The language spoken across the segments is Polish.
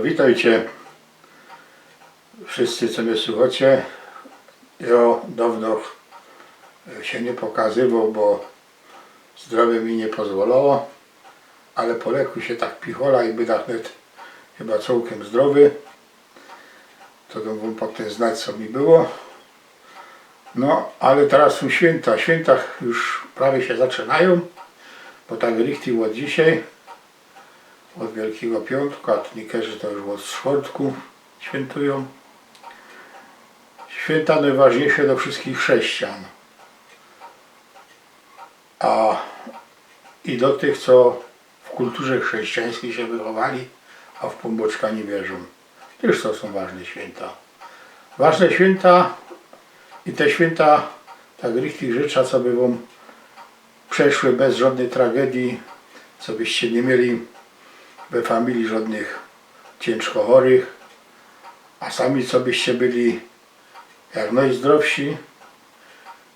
Witajcie wszyscy, co mnie słuchacie. Ja dawno się nie pokazywał, bo zdrowie mi nie pozwalało, ale po leku się tak pichola i bydach net chyba całkiem zdrowy. To wam potem znać, co mi było. No, ale teraz są święta. Święta już prawie się zaczynają, bo tak richtig od dzisiaj, od Wielkiego Piątku, a niektórzy to już od czwartku świętują. Święta najważniejsze do wszystkich chrześcijan, i do tych, co w kulturze chrześcijańskiej się wychowali, a w Pan Bożka nie wierzą. Też to są ważne święta. Ważne święta i te święta tak richtig życzę, co by wam przeszły bez żadnej tragedii, co byście nie mieli we familii żadnych ciężko chorych, a sami co byście byli jak najzdrowsi,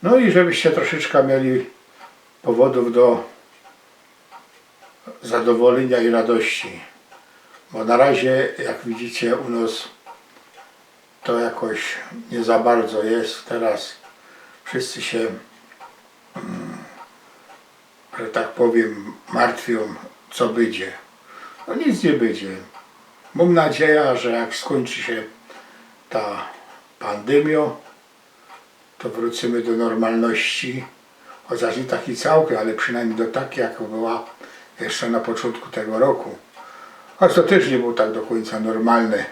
no i żebyście troszeczkę mieli powodów do zadowolenia i radości, bo na razie, jak widzicie, u nas to jakoś nie za bardzo jest. Teraz wszyscy się, że tak powiem, martwią, co będzie. No nic nie będzie. Mam nadzieję, że jak skończy się ta pandemia, to wrócimy do normalności, chociaż nie taki całkiem, ale przynajmniej do takiej, jak była jeszcze na początku tego roku. Choć to też nie było tak do końca normalne,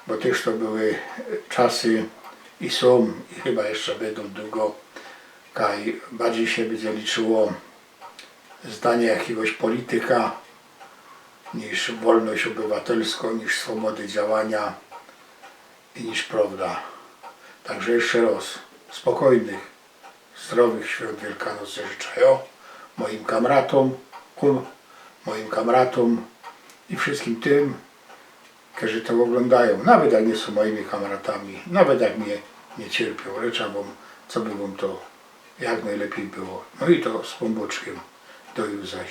bo też to były czasy i są, i chyba jeszcze będą długo, kaj bardziej się będzie liczyło zdanie jakiegoś polityka niż wolność obywatelską, niż swobody działania i niż prawda. Także jeszcze raz spokojnych, zdrowych świąt Wielkanocy życzę ja, moim kamratom i wszystkim tym, którzy to oglądają, nawet jak nie są moimi kamratami, nawet jak mnie nie cierpią. Życzę wam, co by wam to jak najlepiej było. No i to z Pan Bożkiem. Do już zaś.